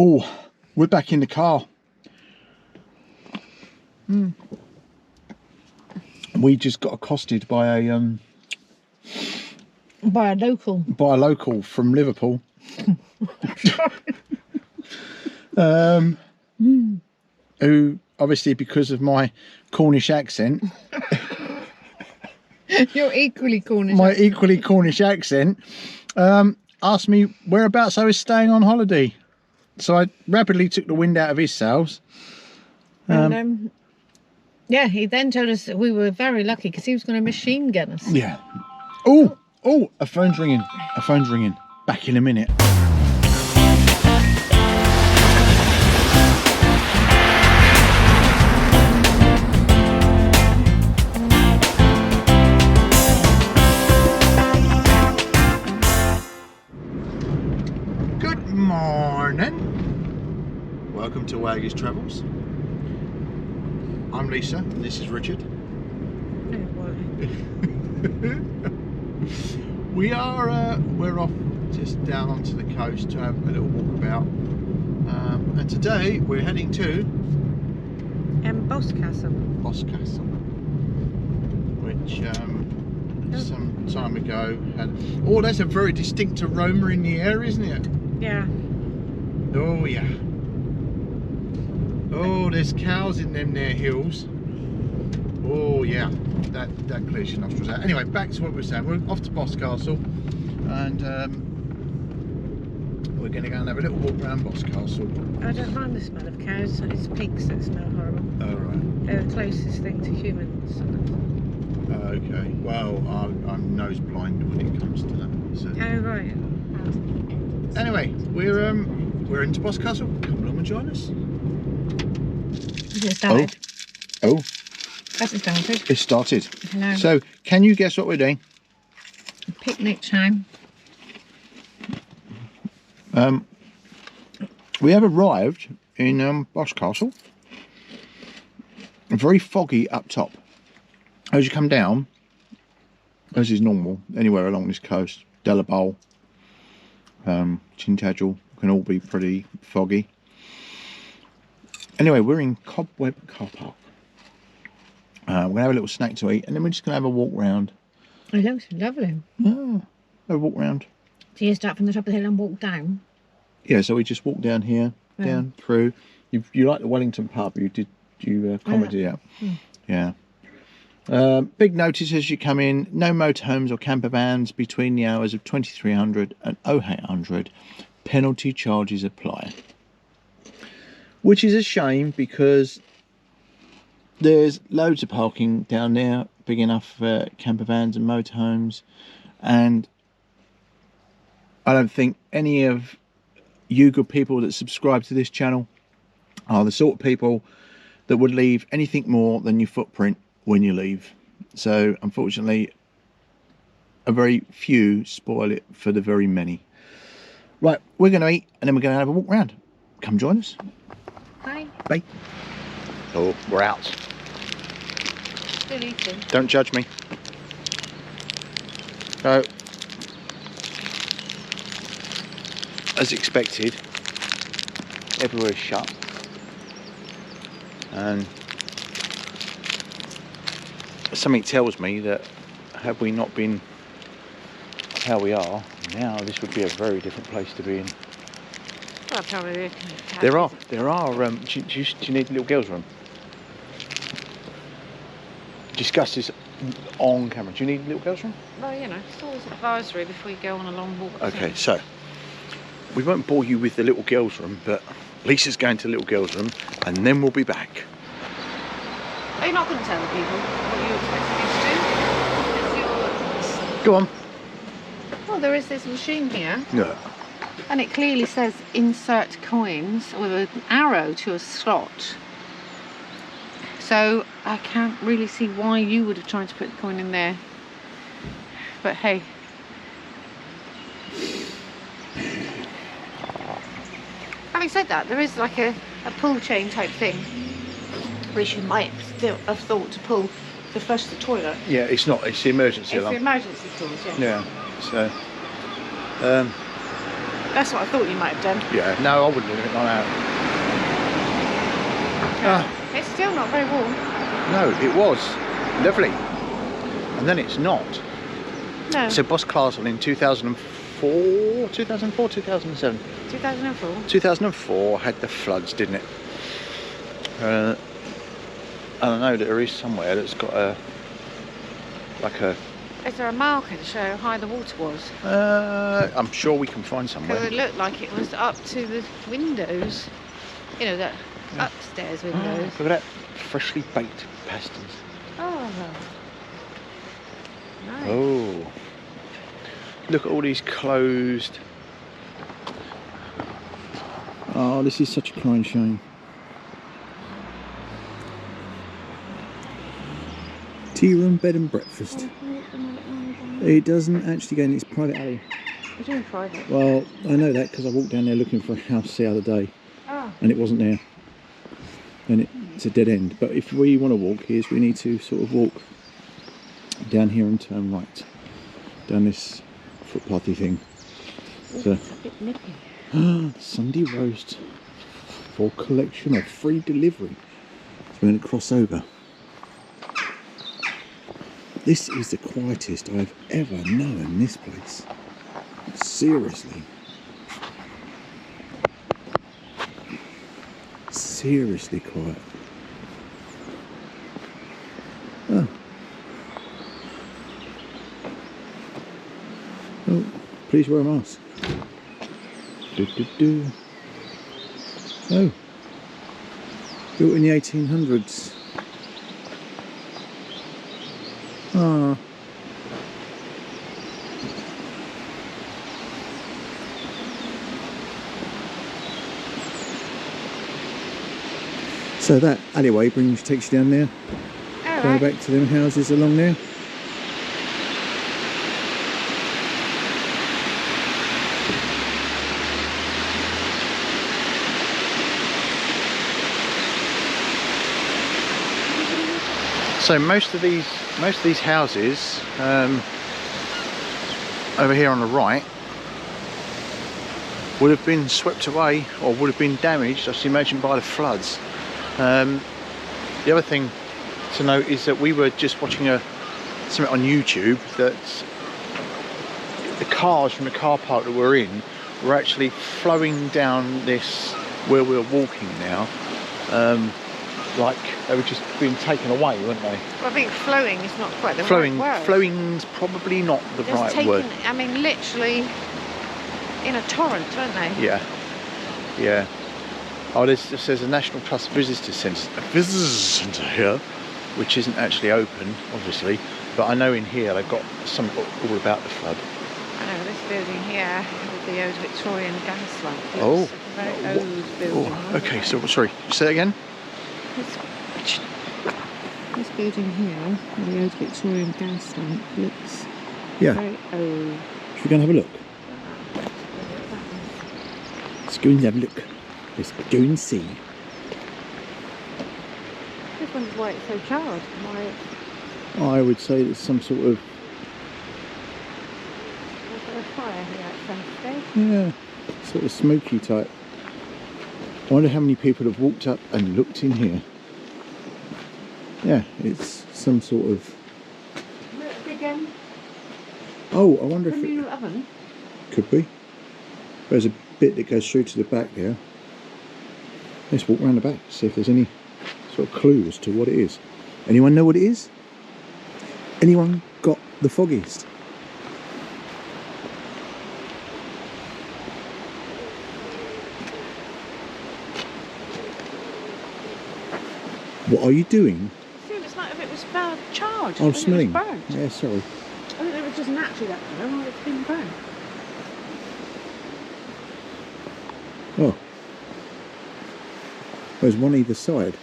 Oh, we're back in the car. We just got accosted by a local from Liverpool. Who obviously, because of my Cornish accent, You're equally Cornish. my equally Cornish accent, asked me whereabouts I was staying on holiday. So I rapidly took the wind out of his sails. Yeah, he then told us that we were very lucky because he was going to machine gun us. Yeah. Oh, a phone's ringing. A phone's ringing. Back in a minute. Good morning. Welcome to Waggies Travels. I'm Lisa, and this is Richard. We're off just down onto the coast to have a little walkabout, and today we're heading to Boscastle, which some time ago had. Oh, that's a very distinct aroma in the air, isn't it? Yeah. Oh yeah. Oh, there's cows in them there hills. Oh yeah, that clears your nostrils out. Anyway, back to what we were saying. We're off to Boscastle, and we're going to go and have a little walk around Boscastle. I don't mind the smell of cows. It's pigs that smell horrible. Oh right. They're the closest thing to humans. Okay. Well, I'm nose blind when it comes to that. So. Oh right. Anyway, we're into Boscastle. Come along and join us. Has it started? Oh. Has it started? It started. Hello. So, can you guess what we're doing? Picnic time. We have arrived in Boscastle. Very foggy up top. As you come down, as is normal anywhere along this coast, Delabole, Tintagel can all be pretty foggy. Anyway, we're in Cobweb Car Park. We're going to have a little snack to eat, and then we're just going to have a walk round. It looks lovely. Yeah, a walk round. So you start from the top of the hill and walk down? Yeah, so we just walk down here, down through. You like the Wellington pub? You commented out. Yeah. Big notice as you come in: no motorhomes or camper vans between the hours of 2300 and 0800. Penalty charges apply. Which is a shame because there's loads of parking down there, big enough for camper vans and motorhomes, and I don't think any of you good people that subscribe to this channel are the sort of people that would leave anything more than your footprint when you leave. So unfortunately, a very few spoil it for the very many. Right, we're going to eat and then we're going to have a walk around. Come join us. Bye. Bye. Oh, we're out. Still eating. Don't judge me. So, as expected, everywhere is shut, and something tells me that had we not been how we are now, this would be a very different place to be in. Well, probably. There are. Do you need a little girl's room? Discuss this on camera. Do you need a little girl's room? Well, you know, it's always advisory before you go on a long walk. Okay, so we won't bore you with the little girl's room, but Lisa's going to the little girl's room, and then we'll be back. Are you not going to tell the people what you expect me to do? Go on. Well, there is this machine here. No. And it clearly says insert coins with an arrow to a slot. So I can't really see why you would have tried to put the coin in there. But hey. Having said that, there is like a pull chain type thing, which you might still have thought to pull to flush the toilet. Yeah, it's not. It's the emergency It's alarm. the emergency tools, yes. Yeah. So. That's what I thought you might have done. Yeah, no, I wouldn't do it like that. It's still not very warm. No, it was lovely, and then it's not. No. So Boscastle in 2004, 2007? 2004. 2004 had the floods, didn't it? And I know that there is somewhere that's got a, like a... Is there a marker to show how high the water was? I'm sure we can find somewhere. Because it looked like it was up to the windows. You know, that upstairs windows. Look at that, freshly baked pasties. Oh. Nice. Oh. Look at all these closed. Oh, this is such a crying shame. Tea room, bed and breakfast. It doesn't actually go in its private alley. It's in private. Well, I know that because I walked down there looking for a house the other day. Oh. And it wasn't there. And it's a dead end. But if we want to walk here, we need to sort of walk down here and turn right. Down this footpathy thing. So, It's a bit nippy. Sunday roast for collection or free delivery. So we're going to cross over. This is the quietest I've ever known this place. Seriously. Seriously quiet. Oh. Oh, please wear a mask. Oh. Built in the 1800s. Ah. So that alleyway takes you down there. Go back to them houses along there. So most of these houses over here on the right would have been swept away or would have been damaged, I should imagine, by the floods. The other thing to note is that we were just watching something on YouTube that the cars from the car park that we're in were actually flowing down this where we're walking now. Like they were just being taken away, weren't they? Well, I think flowing is not quite the right word. Flowing's probably not the right word. I mean, literally in a torrent, weren't they? Yeah, yeah. Oh, there's a National Trust Visitor Centre here, which isn't actually open, obviously. But I know in here they've got something all about the flood. I know this building here with the old Victorian gas lamp. Oh, it's a very old building. Oh, okay. So sorry, say that again. This building here, with the old Victorian gas lamp, looks very old. Should we go and have a look? Let's go and have a look. Let's go and see. This one's why it's so charred. I would say it's some sort of... There's a fire here at some stage. Yeah, sort of smoky type. I wonder how many people have walked up and looked in here. Yeah, it's some sort of... Big Oh, I wonder if communal oven. Could be. There's a bit that goes through to the back there. Let's walk around the back, see if there's any sort of clue as to what it is. Anyone know what it is? Anyone got the foggiest? What are you doing? It's like if it was charred. Oh, smelling. It was burnt. Yeah, sorry. I think it was just naturally that colour, or it's been burnt. Oh. There's one either side.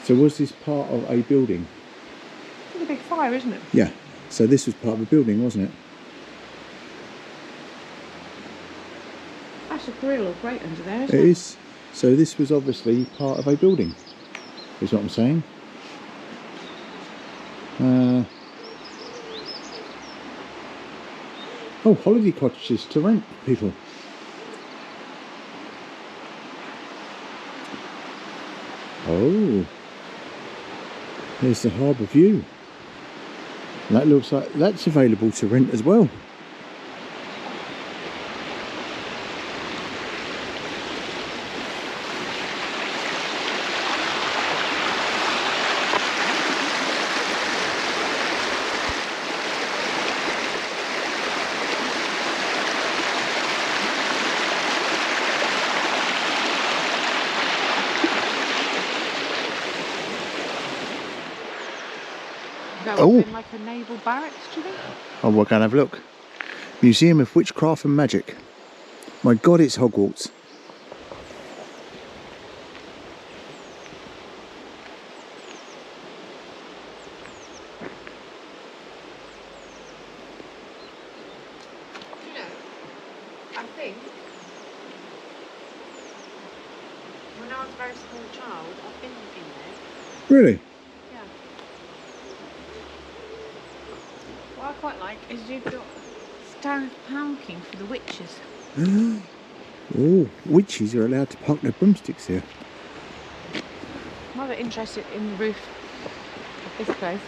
So was this part of a building? It's a big fire, isn't it? Yeah. So this was part of a building, wasn't it? That's a grill or grate under there, isn't it? It is. So this was obviously part of a building, is what I'm saying. Oh, holiday cottages to rent, people. Oh, there's the harbour view. And that looks like that's available to rent as well. Oh, like a naval barracks, do you think? Oh, we're going to have a look. Museum of Witchcraft and Magic. My God, it's Hogwarts. You know, I think when I was a very small child, I've been in there. Really? Yeah. What I quite like is you've got stand parking for the witches. Oh, witches are allowed to park their broomsticks here. I'm rather interested in the roof of this place.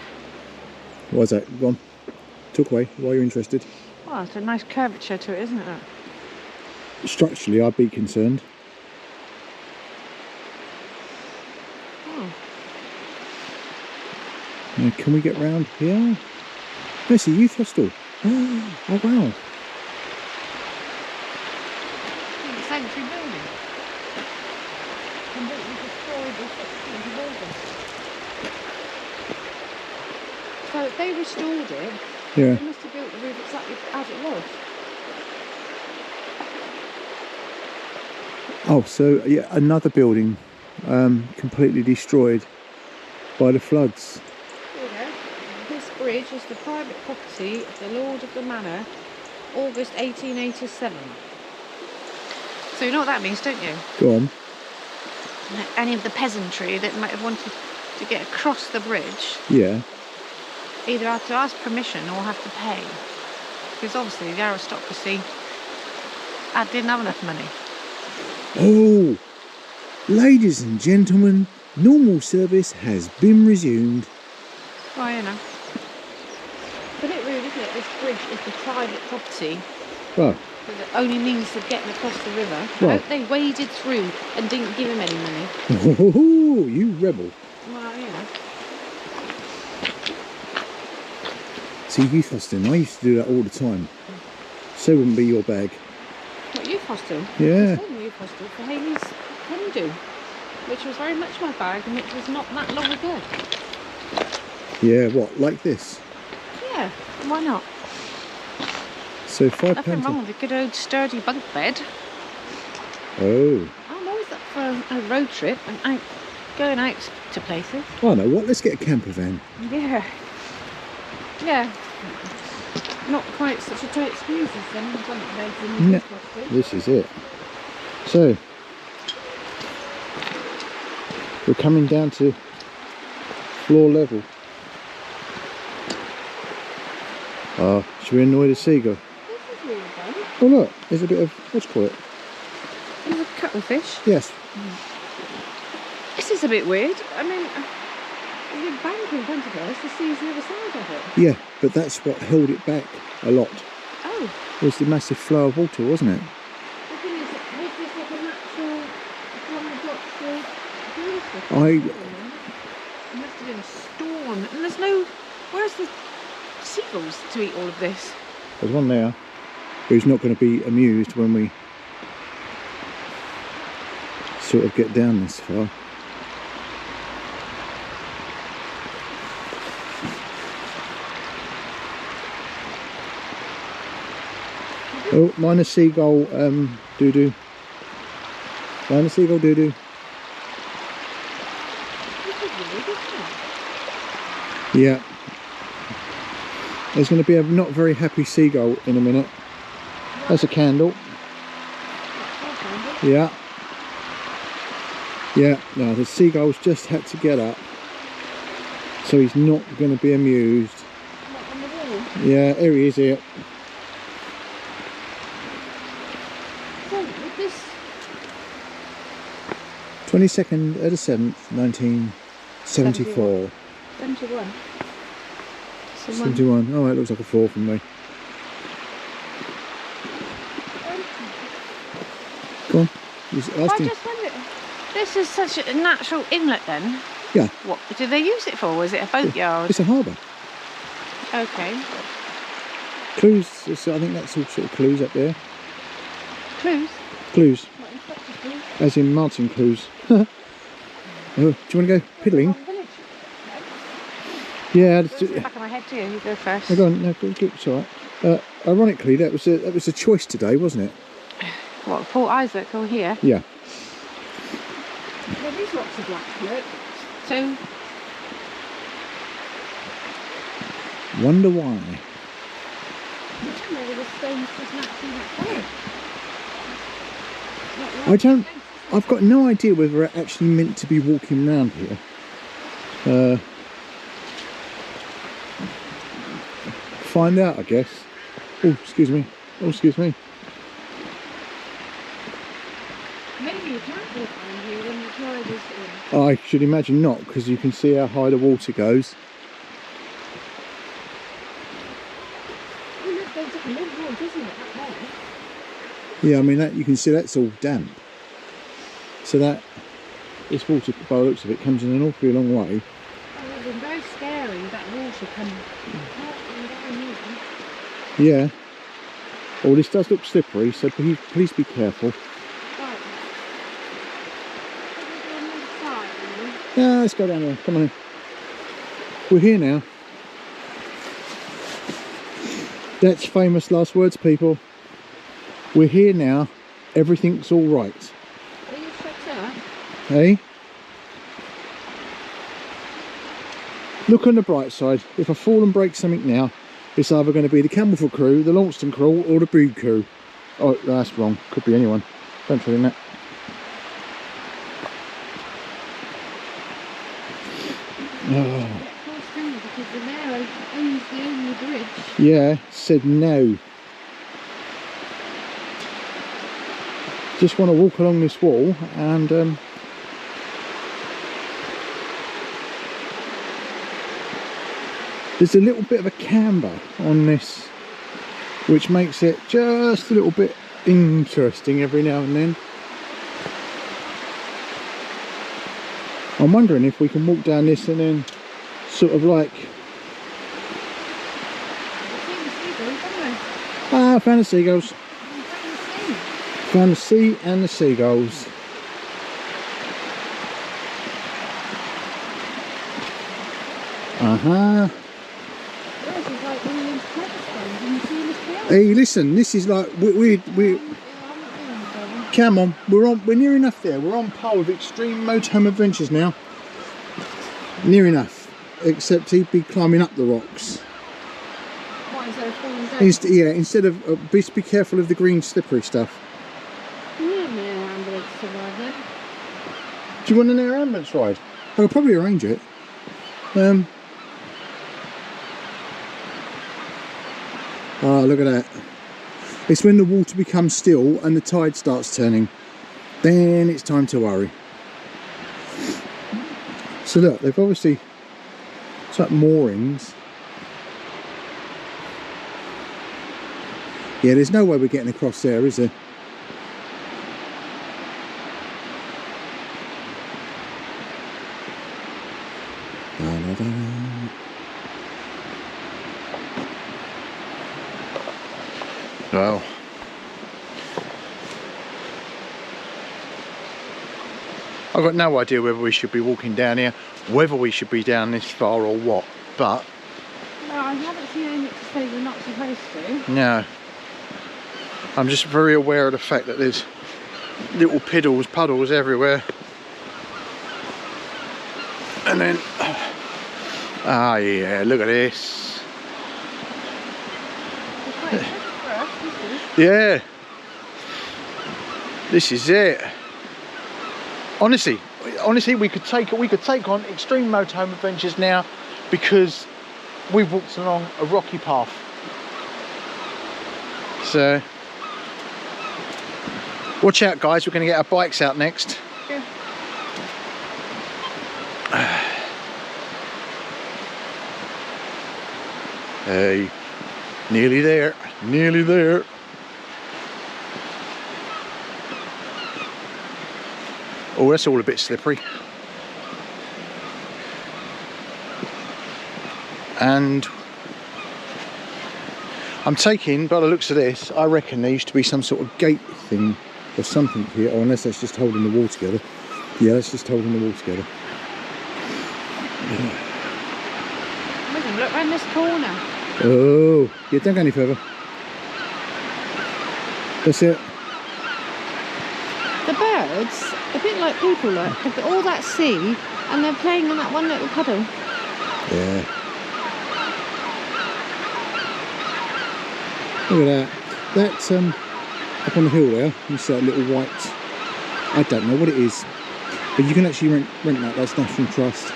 Why's that? Go on. Talk away. Why are you interested? Well, it's a nice curvature to it, isn't it? Structurally, I'd be concerned. Oh. Now, can we get round here? There's a youth hostel. Oh, wow. The sanctuary building. Completely destroyed the 16th of August. So if they restored it, Yeah. they must have built the roof exactly as it was. Oh, so yeah, another building completely destroyed by the floods. Here we go. This bridge is the private property of the Lord of the Manor, August 1887. So you know what that means, don't you? Go on. Any of the peasantry that might have wanted to get across the bridge Yeah. either have to ask permission or have to pay. Because obviously the aristocracy didn't have enough money. Oh, ladies and gentlemen, normal service has been resumed. Well, you know. It's a bit rude, isn't it? This bridge is the private property. Well, The only means of getting across the river. I Well. hope they waded through and didn't give him any money. oh, you rebel. Well, you know. See, youth hosting, I used to do that all the time. So wouldn't be your bag. What, youth hostel? Yeah. I was in youth hostel for Haley's Hindu, which was very much my bag and which was not that long ago. Yeah, what, like this? Yeah, why not? So £5. Nothing wrong with a good old sturdy bunk bed. Oh. I'm always up for a road trip and going out to places. Oh no, what? Let's get a camper van. Yeah. Yeah. Not quite such a tight squeeze as them bunk beds in the No. youth hostel. This is it. So, we're coming down to floor level. Oh, should we annoy the seagull? This is really fun. Oh look, there's a bit of, what's it called? There's a cuttlefish. Yes. This is a bit weird. I mean, there's a bank in front of us, the sea's the other side of it. Yeah, but that's what held it back a lot. Oh. Was the massive flow of water, wasn't it? The thing is, was this like a natural, from the block beautiful? It must have been a storm. And there's no, where's the seagulls to eat all of this? There's one there who's not going to be amused when we sort of get down this far. Oh, mine a seagull doo-doo. Mine a seagull doo-doo. This is really good, isn't it? Yeah. There's going to be a not very happy seagull in a minute. There's a candle. Yeah. Yeah, no, the seagull's just had to get up. So he's not going to be amused. What, on the wall? Yeah, here he is here. So, with this 22nd of the 7th, 1974. 71. 71. Oh, it looks like a 4 from me. Go on. I just wondered, this is such a natural inlet then? Yeah. What do they use it for? Was it a boatyard? It's a harbour. Okay. Clues, I think that's all sort of clues up there. Clues? Clues. What, Inspector Clues? As in Martin Clues. Oh, do you want to go piddling? Yeah. It's in the back of my head too. You go first. Go on, no, go, it's all right. Ironically, that was a choice today, wasn't it? What, Port Isaac or here? Yeah. There is lots of black look. So. Wonder why. Maybe the stone's just naturally that colour. I don't. I've got no idea whether we're actually meant to be walking around here. Find out, I guess. Oh, excuse me. Oh, excuse me. Maybe you can't walk around here when the tide is in. I should imagine not, because you can see how high the water goes. Oh, look, there's a little wood, isn't it, up there? Yeah, I mean, that you can see that's all damp. So that this water, by the looks of it, comes in an awfully long way. Oh, it would have been very scary, that water coming down here. Yeah. Oh, this does look slippery, so please be careful. Right. On the side, really. Yeah, let's go down there. Come on in. We're here now. That's famous last words, people. We're here now. Everything's all right. Are you shut up? Hey? Look on the bright side. If I fall and break something now, it's either going to be the Campbellford crew, the Launceston crew, or the Bude crew. Oh, that's wrong. Could be anyone. Don't tell him that. Oh. Because the mayor owns the only bridge. Yeah, said no. Just want to walk along this wall and there's a little bit of a camber on this, which makes it just a little bit interesting every now and then. I'm wondering if we can walk down this and then sort of like... Ah, I found the seagulls. Found the sea and the seagulls. Uh-huh. Hey, listen, this is like we come on, we're near enough there. We're on par with Extreme Motorhome Adventures now. Near enough, except he'd be climbing up the rocks. What, is there a falling down? Yeah, instead of be careful of the green slippery stuff. Ambulance to ride then. Do you want an air ambulance ride? I'll probably arrange it. Oh, look at that. It's when the water becomes still and the tide starts turning. Then it's time to worry. So look, they've obviously... It's like moorings. Yeah, there's no way we're getting across there, is there? Well, I've got no idea whether we should be walking down here, whether we should be down this far or what, but... No, I haven't seen anything to say we're not supposed to. No. I'm just very aware of the fact that there's little puddles everywhere. And then... Ah, yeah, look at this. Yeah, this is it. Honestly, we could take on Extreme Motorhome Adventures now, because we've walked along a rocky path. So, watch out, guys. We're going to get our bikes out next. Yeah. Hey, nearly there, nearly there. Oh, that's all a bit slippery. And I'm taking, by the looks of this, I reckon there used to be some sort of gate thing or something here, or unless that's just holding the wall together. Yeah, that's just holding the wall together. Look round this corner. Oh, yeah, don't go any further. That's it. The birds, a bit like people, like, have got all that sea and they're playing on that one little puddle. Yeah. Look at that. That's up on the hill there. You see that little white, I don't know what it is, but you can actually rent that. That's National Trust.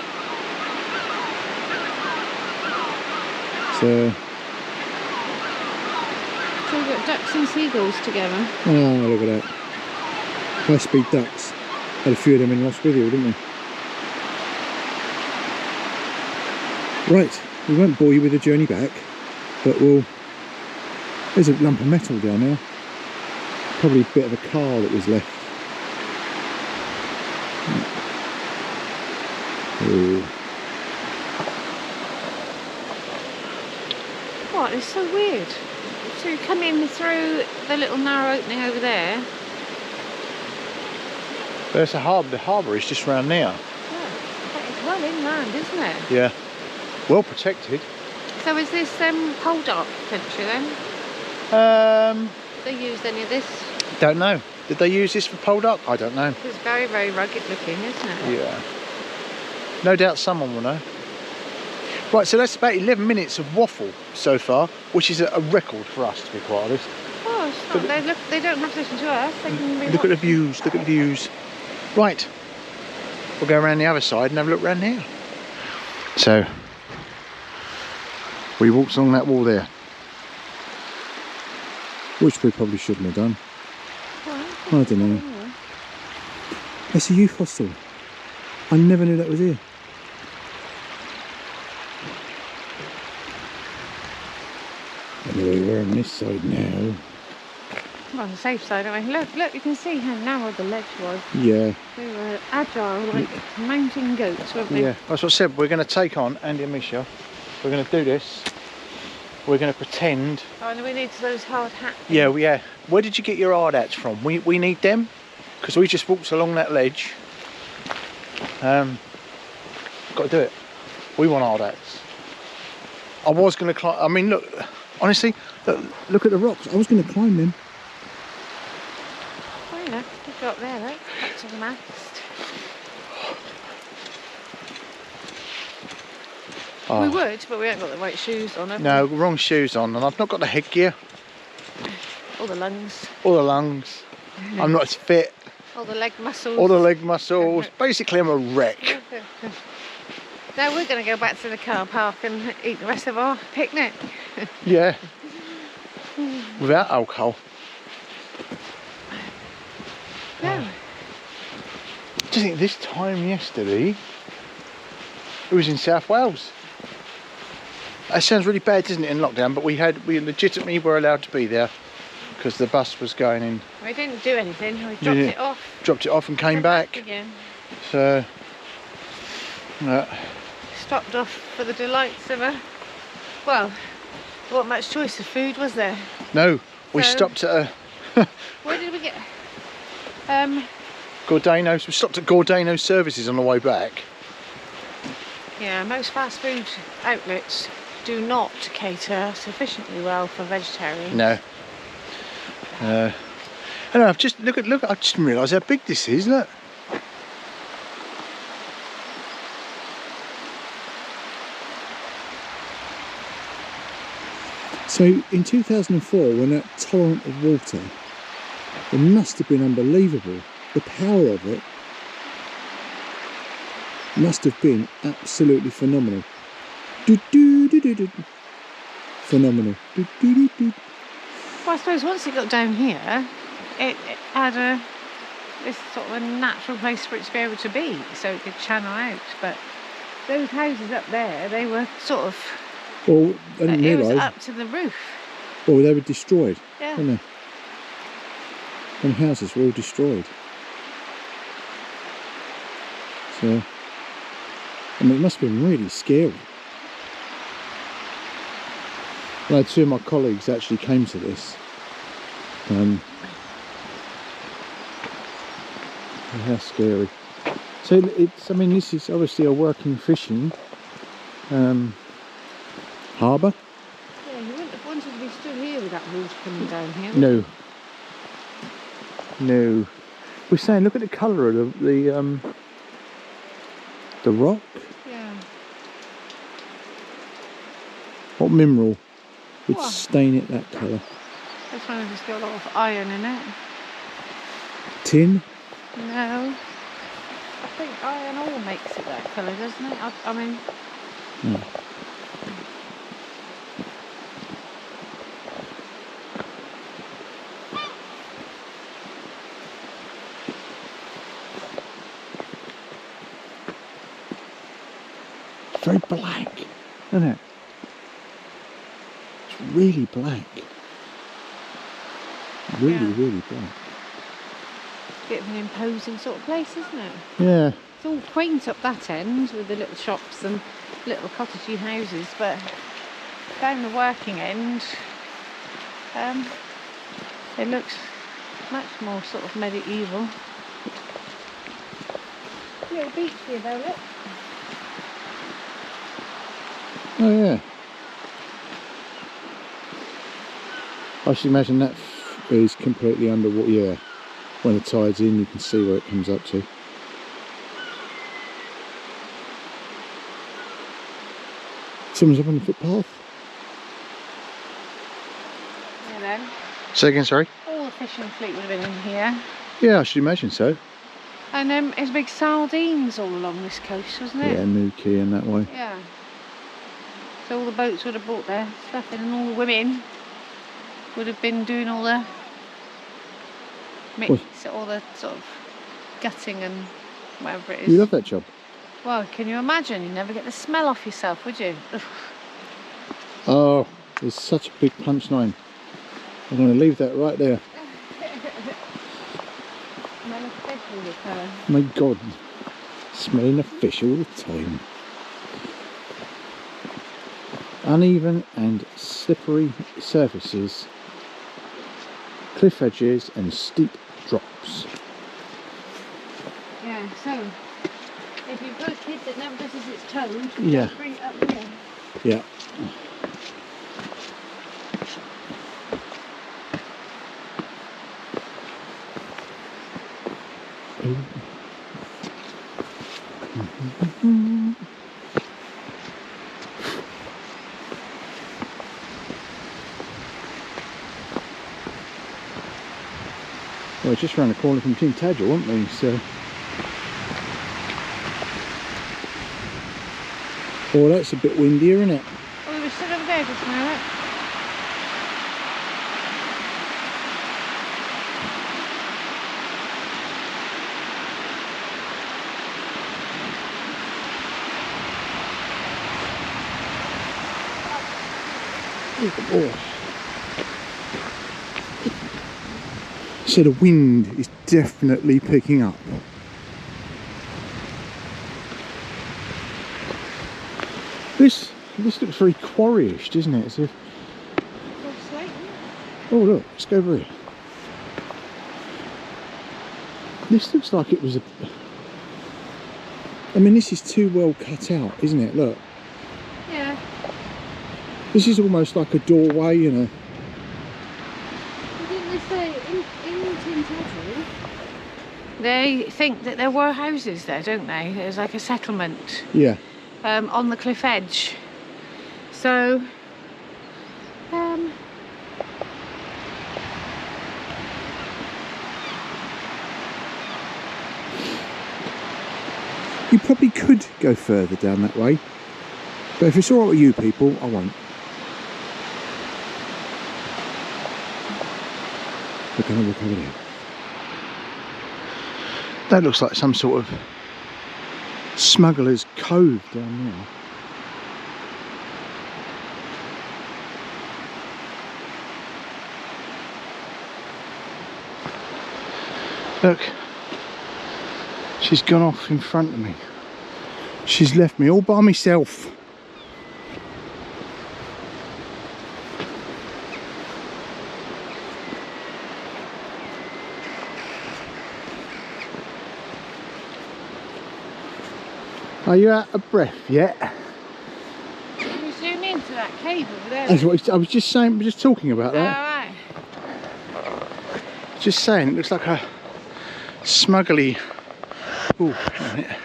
So we've got ducks and seagulls together. Oh, look at that. High-speed ducks. Had a few of them in Lostwithiel, didn't we? Right, we won't bore you with the journey back, but there's a lump of metal down there. Probably a bit of a car that was left. Oh. What? It's so weird. So you come in through the little narrow opening over there. There's a harbour. The harbour is just round there. Yeah, it's well inland, isn't it? Yeah. Well protected. So is this pole dock potentially then? They used any of this? Don't know. Did they use this for pole dock? I don't know. It's very, very rugged looking, isn't it? Yeah. No doubt someone will know. Right, so that's about 11 minutes of waffle so far, which is a record for us, to be quite honest. Oh, it's not. They don't have to listen to us. They can be Look at the views. Look at the views. Right. We'll go around the other side and have a look around here. So we walked along that wall there, which we probably shouldn't have done. Well, I don't know. It's a youth hostel. I never knew that was here. Anyway, we're on this side now. We're on the safe side, aren't we? Look, you can see how narrow the ledge was. Yeah. We were agile like mountain goats, weren't we? Yeah, that's what I said. We're going to take on Andy and Misha. We're going to do this. We're going to pretend. Oh, and we need those hard hats. Yeah, yeah. Where did you get your hard hats from? We need them because we just walked along that ledge. Got to do it. We want hard hats. I was going to climb. I mean, look. Honestly, look at the rocks. I was going to climb them. Oh yeah, we've got there, look. Back to the mast. Oh. We would, but we haven't got the right shoes on. No, wrong shoes on, and I've not got the headgear. All the lungs. All the lungs. I'm not as fit. All the leg muscles. All the leg muscles. Basically, I'm a wreck. Now we're going to go back to the car park and eat the rest of our picnic. Yeah. Without alcohol. Yeah. Do you think this time yesterday it was in South Wales? That sounds really bad, doesn't it, in lockdown? But we legitimately were allowed to be there because the bus was going in. We didn't do anything. We dropped it off. Dropped it off and came back again. So. Stopped off for the delights of a. Well, there wasn't much choice of food, was there? No, we stopped at a. Where did we get? Gordano's. We stopped at Gordano's Services on the way back. Yeah, most fast food outlets do not cater sufficiently well for vegetarians. No. I know. I've just look. I just didn't realise how big this is. Look. So in 2004, when that torrent of water, it must have been unbelievable. The power of it must have been absolutely phenomenal. Phenomenal. Well, I suppose once it got down here, it had a this sort of a natural place for it to be able to be, so it could channel out. But those houses up there, they were sort of... Well, I didn't it was realise. up to the roof. Well, they were destroyed, Yeah. weren't they? And houses were all destroyed. So, I mean, it must have been really scary. Well, two of my colleagues actually came to this. How scary. So it's, I mean, this is obviously a working fishing harbour. Yeah, you wouldn't have wanted to be stood here with that water coming down here. No. No. We're saying, look at the colour of the rock. Yeah. What mineral would What? stain it that colour? This one has got a lot of iron in it. Tin? No. I think iron ore makes it that colour, doesn't it? I mean... No. It's very black, isn't it? It's really black. Really black. Bit of an imposing sort of place, isn't it? Yeah. It's all quaint up that end with the little shops and little cottagey houses, but down the working end, it looks much more sort of medieval. Little beach here though, look. Oh yeah. I should imagine that is completely underwater. Yeah. When the tide's in, you can see where it comes up to. Someone's up on the footpath. Yeah, then. Say again, sorry? All the fishing fleet would have been in here. Yeah, I should imagine so. And it's big sardines all along this coast, wasn't it? Yeah, Newquay and that way. Yeah. So all the boats would have brought their stuff in, and all the women would have been doing all the mix, all the sort of gutting and whatever it is. You love that job? Well, can you imagine? You'd never get the smell off yourself, would you? Oh, there's such a big punchline. I'm going to leave that right there. Smell of fish all the time. My God, smelling of fish all the time. Uneven and slippery surfaces, cliff edges and steep drops. Yeah, so if you've got a kid that never does as it's told, Yeah. just bring it up here. Yeah. Well, just round the corner from Tintagel, weren't we? So, oh, that's a bit windier, isn't it? Oh, we stood over there just a minute. Oh. So the wind is definitely picking up. This looks very quarry-ish, doesn't it? As if... Oh look, let's go over here. This looks like it was a... I mean, this is too well cut out, isn't it? Look. Yeah. This is almost like a doorway, you know. Didn't they say in Tintagel, they think that there were houses there, don't they? There's like a settlement. Yeah. On the cliff edge. So, you probably could go further down that way, but if it's alright with you people, I won't. We're going to look over there. That looks like some sort of smuggler's cove down there. Look, she's gone off in front of me. She's left me all by myself. Are you out of breath yet? Can you zoom into that cave over there? That's what I was just saying, just talking about that. Alright. Just saying, it looks like a smuggly. Ooh, hang on a minute.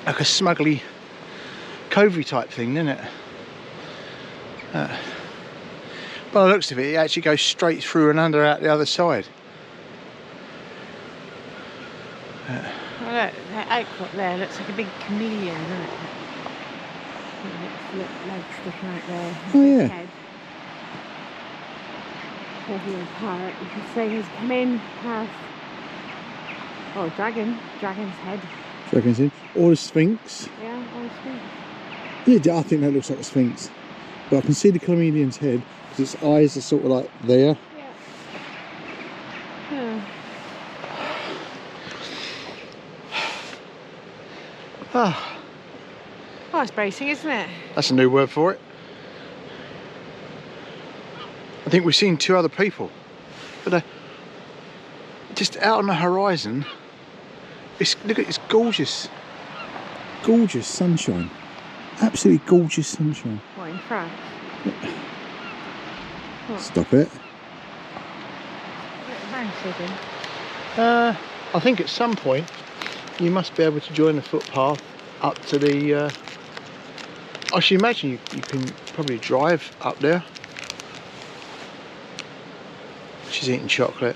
Like a smuggly covey type thing, isn't it? By the looks of it, it actually goes straight through and under out the other side. Well, look, that outcrop there looks like a big chameleon, doesn't it? Little legs sticking out there. Oh yeah. Head. Four-wheeled parrot. You could say he's come in past. Oh, dragon's head. Dragon's head. Or a sphinx. Yeah, or a sphinx. Yeah, I think that looks like a sphinx. But I can see the chameleon's head because its eyes are sort of like there. Yeah. Ah. Oh, it's bracing, isn't it? That's a new word for it. I think we've seen two other people, but just out on the horizon, look at this gorgeous sunshine. Absolutely gorgeous sunshine. What, in France? What? Stop it. I think at some point you must be able to join the footpath up to the. I should imagine you can probably drive up there. She's eating chocolate.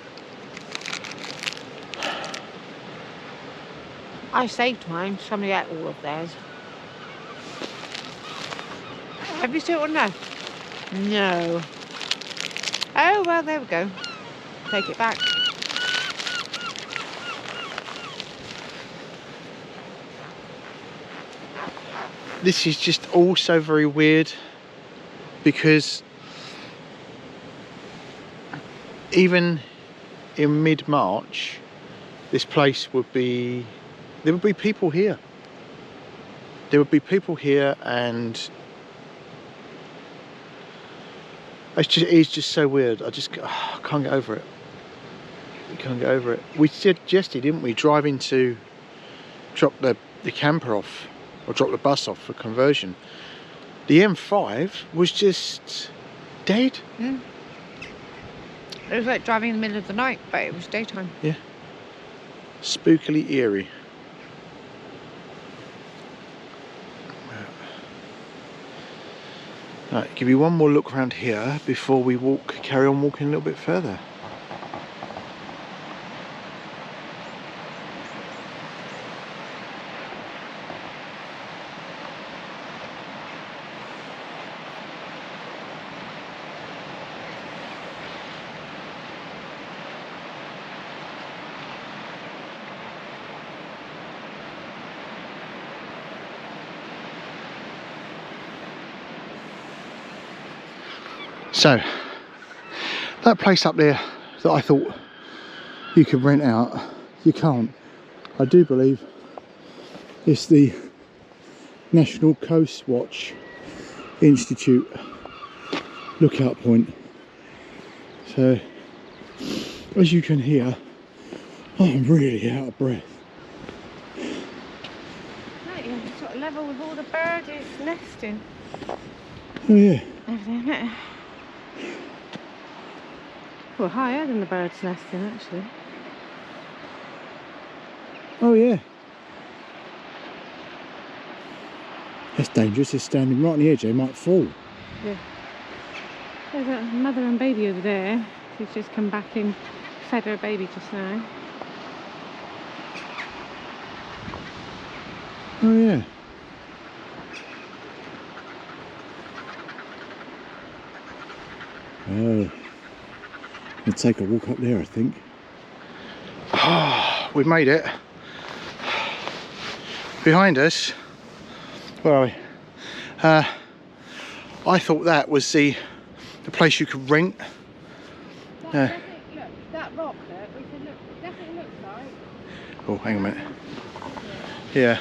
I saved mine. Somebody ate all of theirs. Have you still one now? No. Oh, well, there we go. Take it back. This is just also very weird because even in mid-March, this place there would be people here. There would be people here, and it's just so weird. I can't get over it. We can't get over it. We suggested, didn't we, driving to drop the camper off or drop the bus off for conversion. The M5 was just dead. Mm. It was like driving in the middle of the night, but it was daytime. Yeah. Spookily eerie. Right, give you one more look around here before we carry on walking a little bit further. So, that place up there that I thought you could rent out, you can't. I do believe it's the National Coast Watch Institute lookout point. So, as you can hear, I'm really out of breath. Right, you're sort of level with all the birds nesting. Oh yeah. Isn't it? Well, higher than the birds nesting, actually. Oh yeah. That's dangerous. They're standing right on the edge. They might fall. Yeah. There's a mother and baby over there. She's just come back and fed her baby just now. Oh yeah. Oh, we'll take a walk up there, I think. Oh, we've made it. Behind us, where are we? I thought that was the place you could rent. Look, that rock there, we said, look, it definitely looks like. Oh, hang on a minute. Yeah.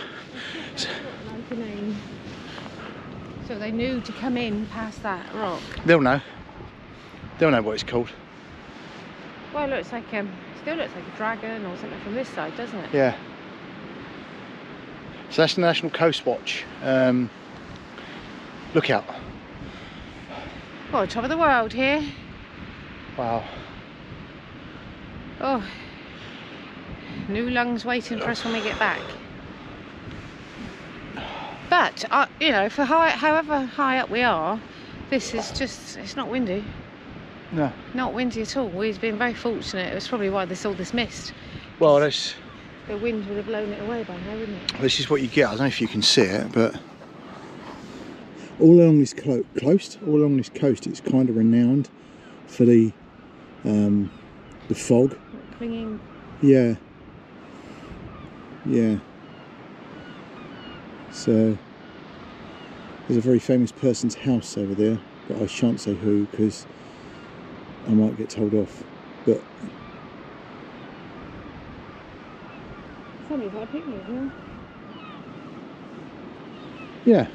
So they knew to come in past that rock. They'll know. They'll know what it's called. Well, it looks like still looks like a dragon or something from this side, doesn't it? Yeah. So that's the National Coast Watch lookout. Oh, top of the world here. Wow. Oh, new lungs waiting for us when we get back. But you know, for however high up we are, this is just—it's not windy. No. Not windy at all. We've been very fortunate. It was probably why there's all this mist. Well, that's. The wind would have blown it away by now, wouldn't it? This is what you get. I don't know if you can see it, but all along this coast, it's kind of renowned for the fog. Clinging. Yeah. Yeah. So there's a very famous person's house over there, but I shan't say who because I might get told off. But Somebody's got a picnic, yeah? yeah.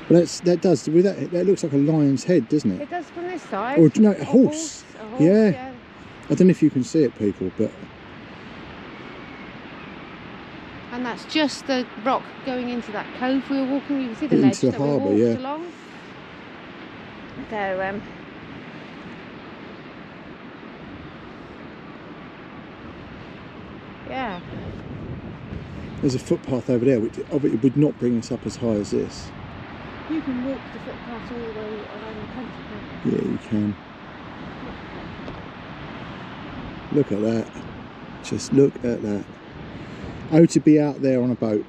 Well, that looks like a lion's head, doesn't it? It does from this side. Or no, a horse. Yeah. I don't know if you can see it, people, but. And that's just the rock going into that cove we were walking. You can see the ledge into the that we harbour, walked yeah. along. So yeah. There's a footpath over there, which it would not bring us up as high as this. You can walk the footpath all the way around the country, can't you? Yeah, you can. Look at that. Just look at that. Oh, to be out there on a boat.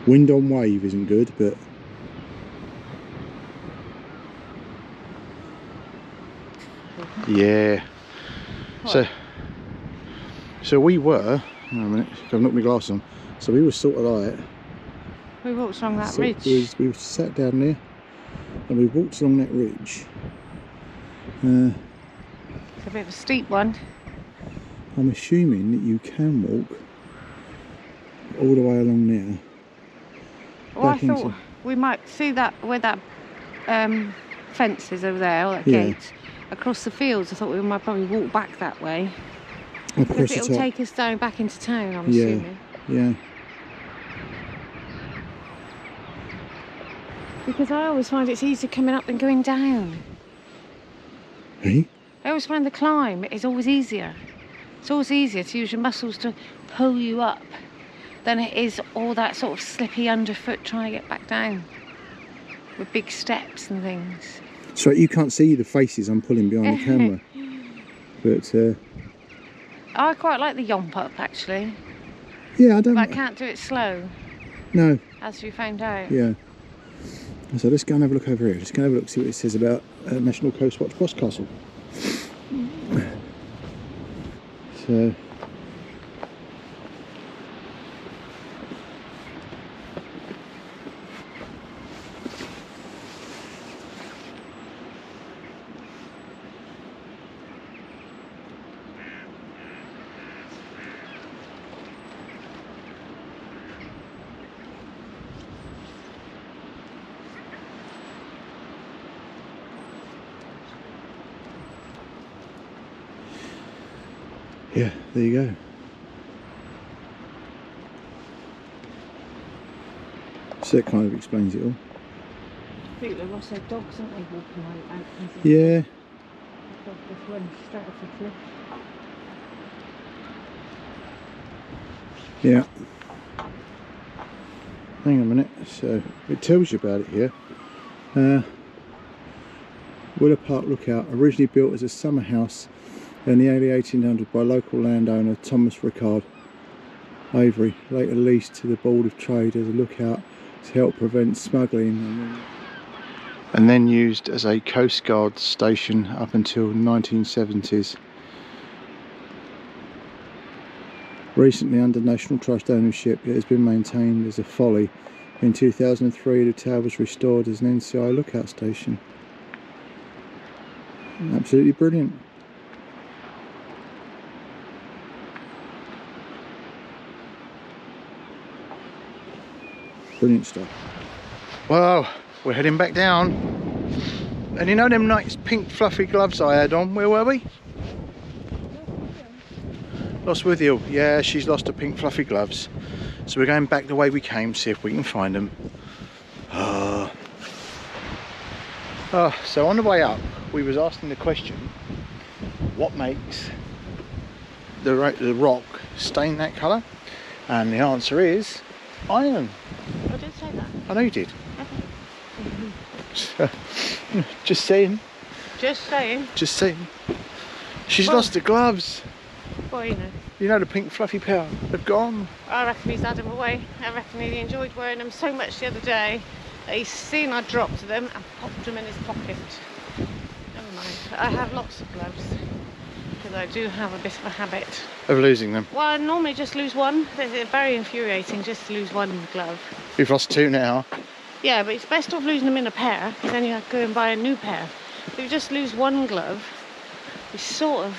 Wind on wave isn't good, but yeah. What? So we were. Hang on a minute. I've knocked my glasses on. So we were sort of like. We walked along that so ridge. We sat down there, and we walked along that ridge. It's a bit of a steep one. I'm assuming that you can walk all the way along there. Well, I thought we might see that where that fence is over there, or that gate, across the fields. I thought we might probably walk back that way. Because it'll take us down back into town, I'm assuming. Yeah. Because I always find it's easier coming up than going down. Hey? I always find the climb is always easier. It's always easier to use your muscles to pull you up than it is all that sort of slippy underfoot trying to get back down with big steps and things. So you can't see the faces I'm pulling behind the camera, but I quite like the yomp up actually. Yeah, I don't. But I can't do it slow. No. As you found out. Yeah. So let's go and have a look over here. Just go and have a look, see what it says about National Coast Watch Boscastle. So. Yeah, there you go. So that kind of explains it all. I think they've lost their dogs, aren't they, walking out? Yeah. Dog just run straight off the cliff. Yeah. Hang on a minute. So it tells you about it here. Willow Park Lookout, originally built as a summer house in the early 1800s by local landowner Thomas Rickard Avery, later leased to the Board of Trade as a lookout to help prevent smuggling. And then used as a Coast Guard station up until 1970s. Recently, under National Trust ownership, it has been maintained as a folly. In 2003, the tower was restored as an NCI lookout station. Absolutely brilliant. Brilliant stuff. Well, we're heading back down. And you know them nice pink fluffy gloves I had on? Where were we? Lost with you. Yeah, she's lost her pink fluffy gloves. So we're going back the way we came, see if we can find them. So on the way up, we was asking the question, what makes the rock stain that colour? And the answer is iron. I did say that. I know you did. Just saying. Just saying. Just saying. She's lost her gloves. Well, you know. You know, the pink fluffy pair, they've gone. I reckon he's had them away. I reckon he enjoyed wearing them so much the other day that he's seen I dropped them and popped them in his pocket. Never mind. I have lots of gloves because I do have a bit of a habit Of losing them. Well, I normally just lose one. They're very infuriating just to lose one glove. You've lost two now. Yeah, but it's best off losing them in a pair because then you have to go and buy a new pair. If you just lose one glove, you sort of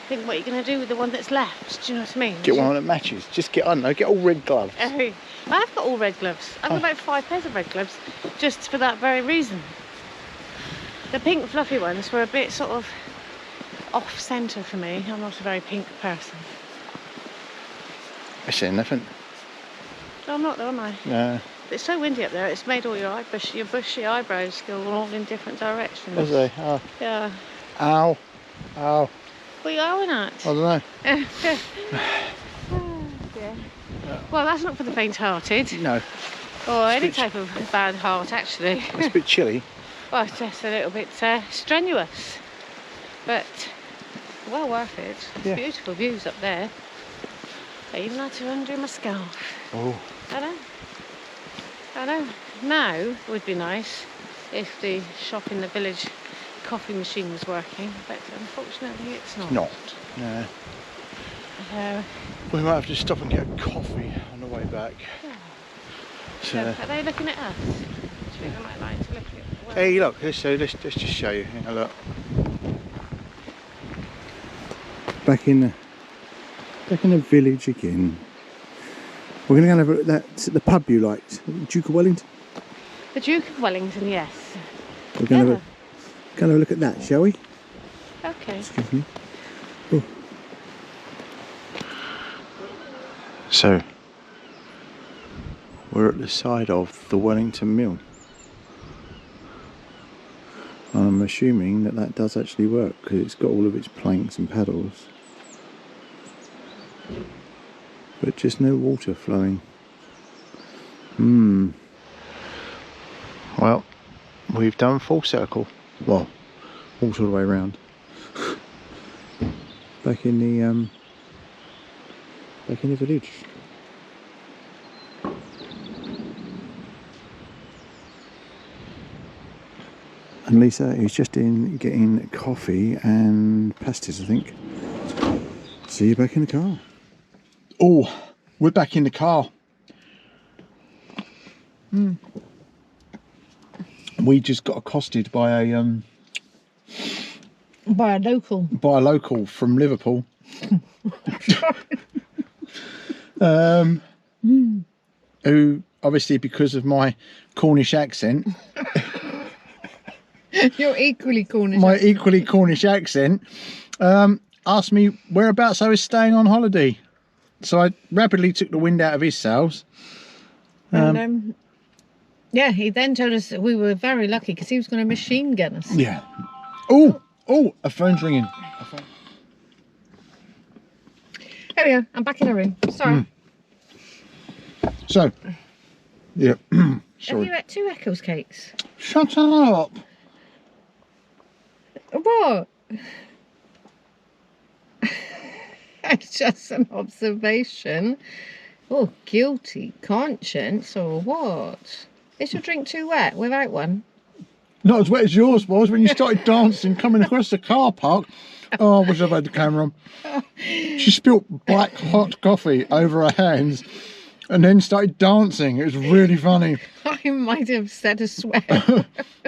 think what you're going to do with the one that's left. Do you know what I mean? Get one that matches. Just get, I don't know, get all red gloves. I've got all red gloves. I've got about 5 pairs of red gloves just for that very reason. The pink fluffy ones were a bit sort of off-centre for me. I'm not a very pink person. I say nothing. No, I'm not though, am I? No. It's so windy up there, it's made all your bushy eyebrows go all in different directions. Does they? Oh. Yeah. Ow. Ow. What are you going at? I don't know. Yeah. Well, that's not for the faint-hearted. No. Or any type of bad heart, actually. It's a bit chilly. Well, it's just a little bit strenuous. But well worth it. Yeah. Beautiful views up there. I even had to undo my scarf. Oh. I know. Now would be nice if the shop in the village coffee machine was working, but unfortunately it's not. Not. No. We might have to stop and get a coffee on the way back. Yeah. So, Are they looking at us? Do you think they might like to look at us? hey, look. Let's just show you. Hang on, look. Back in the village again. We're going to go and have a look at the pub you liked, Duke of Wellington. The Duke of Wellington, yes. We're going to have a look at that, shall we? Okay. Excuse me. Oh. So, we're at the side of the Wellington Mill. I'm assuming that does actually work because it's got all of its planks and paddles. But just no water flowing. Well, we've done full circle. Well, walked all the way around. Back in the village. And Lisa is just in getting coffee and pasties, I think. See you back in the car. Oh, we're back in the car. We just got accosted by a local from Liverpool. Who obviously, because of my Cornish accent, You're equally Cornish. my equally Cornish accent, asked me whereabouts I was staying on holiday. So I rapidly took the wind out of his sails. Yeah, he then told us that we were very lucky because he was going to machine gun us. Yeah. Oh, a phone's ringing. There we go. I'm back in the room. Sorry. So, yeah. Sorry. Have you had 2 Eccles cakes? Shut up. What? It's just an observation. Oh, guilty conscience or what? Is your drink too wet without one? Not as wet as yours was when you started dancing coming across the car park. Oh, I wish I've had the camera on. She spilt black hot coffee over her hands and then started dancing. It was really funny. I might have said a swear.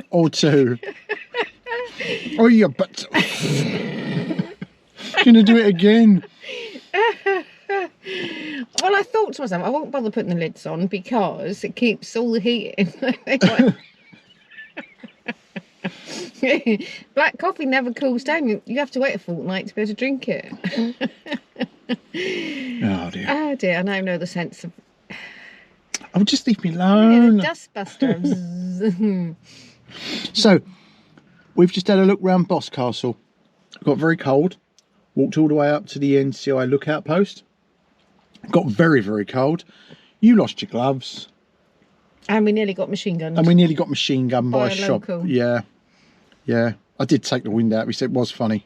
Or two. Oh, yeah, but... Gonna do it again. Well, I thought to myself, I won't bother putting the lids on because it keeps all the heat in. Black coffee never cools down. You have to wait a fortnight to be able to drink it. Oh dear. Oh dear, I now know the sense of... Oh, just leave me alone. Dustbuster. So, we've just had a look round Boscastle. Got very cold. Walked all the way up to the NCI lookout post. Got very, very cold. You lost your gloves. And we nearly got machine gunned. And we nearly got machine gunned by a shop. Local. Yeah. Yeah. I did take the wind out. We said it was funny.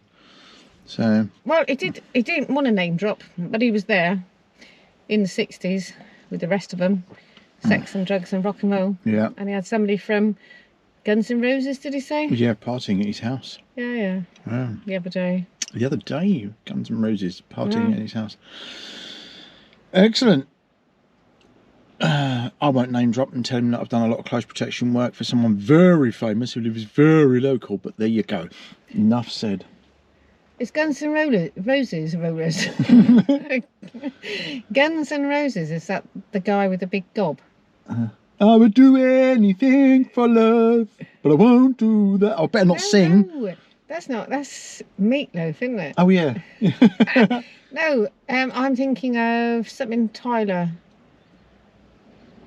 So. Well, he didn't want a name drop, but he was there in the 60s with the rest of them. Sex and drugs and rock and roll. Yeah. And he had somebody from Guns N' Roses, did he say? Yeah, partying at his house. Yeah. Wow. The other day. The other day, Guns N' Roses partying at his house. Excellent. I won't name drop and tell him that I've done a lot of close protection work for someone very famous who lives very local, but there you go. Enough said. It's Guns N' Roses. Guns N' Roses, is that the guy with the big gob? I would do anything for love, but I won't do that. I better not sing. No, that's Meatloaf, isn't it? Oh, yeah. No, I'm thinking of something Tyler.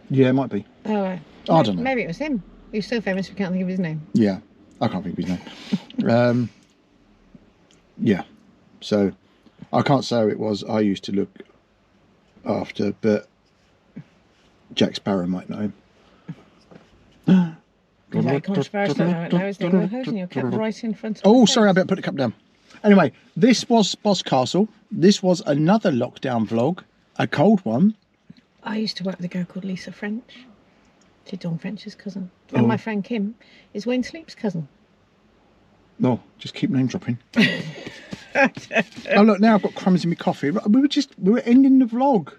Yeah, it might be. Oh, right. I don't know. Maybe it was him. He's so famous we can't think of his name. Yeah, I can't think of his name. Yeah, so I can't say who it was I used to look after, but Jack Sparrow might know him. Like controversial, now isn't it? We're holding your cup right in front of Oh, sorry, I better put the cup down. Anyway, this was Boscastle. This was another lockdown vlog, a cold one. I used to work with a girl called Lisa French. She's Dawn French's cousin. And my friend Kim is Wayne Sleep's cousin. No, just keep name dropping. Oh, look, now I've got crumbs in my coffee. We were ending the vlog.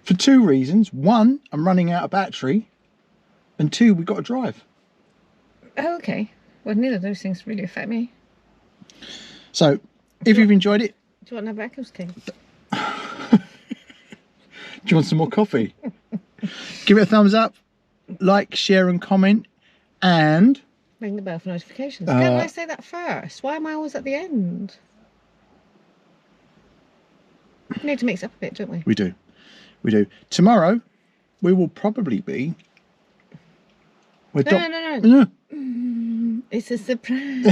For two reasons. One, I'm running out of battery. And two, we've got to drive. Oh, okay. Well, neither of those things really affect me. So, if you've enjoyed it... Do you want another Eccles tea? Do you want some more coffee? Give it a thumbs up, like, share and comment, and... Ring the bell for notifications. Can't I say that first? Why am I always at the end? We need to mix up a bit, don't we? We do. We do. Tomorrow, we will probably be... No. It's a surprise.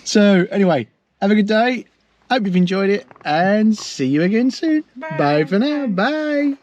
So, anyway, have a good day. Hope you've enjoyed it and see you again soon. Bye for now. Bye.